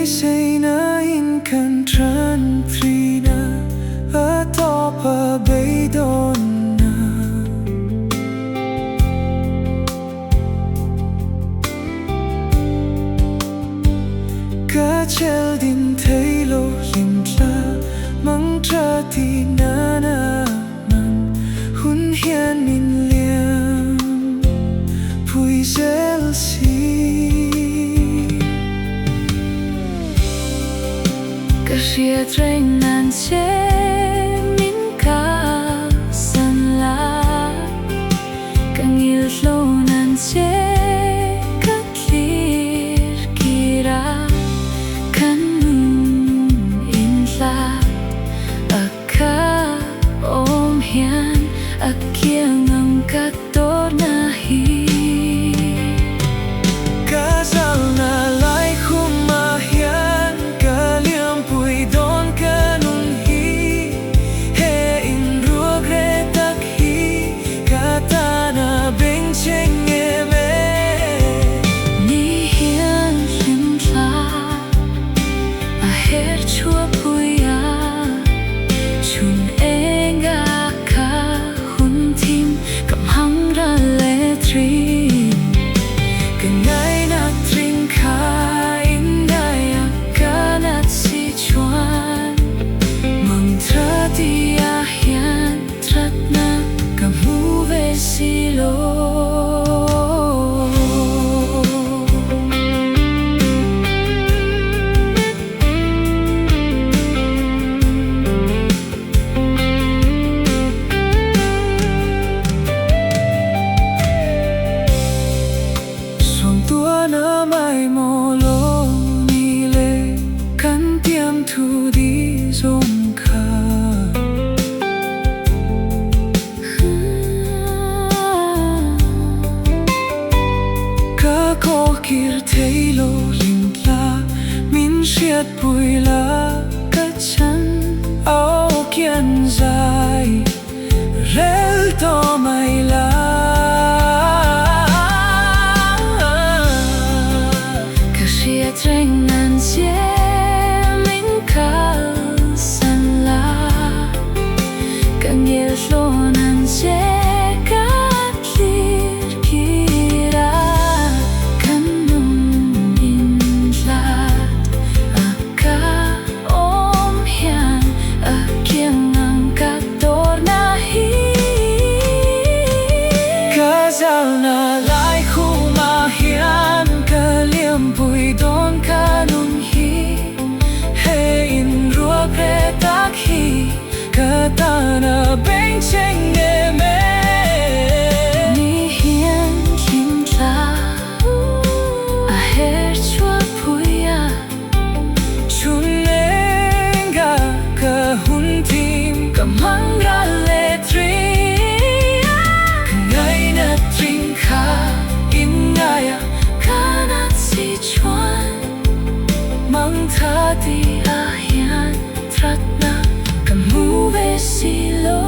say na in country trina atop a bay donna ka chel din thấy lo lim tra mang tra ti na na man hun hian min liam pui zel si ka ria train nan che min ka san la ka ngil lo nan che ka clear kira kan in la aka om hian akiang ang ka to na hi ka zal na lai khuma hian ka liam pui don ka nung hi he in ruak re tak hi ka ta na beng cheng e me ni hian lim la a her chua pui a chun enga ka hun tim kam hang ra le tri na mai mo lo ni le kan tiam thu đi zong kha ka ko kir thei lo lim la min siat pui la ka chan au kian zai rel to mai la train nan che min ka san la ka ngel lo nan che ka clear kira kan nung in la aka om hian akiang ang ka tor na hi ka zal na lai khuma hian ka liam pui don ka nung hi he in ruak re tak hi ka ta na beng cheng e me ni hian lim la a her chua pui a chun enga ka hun tim ka mang ra le tri ka ngai na tring kha in ngaya mang tha ti a hian trat na ka mu ve si lo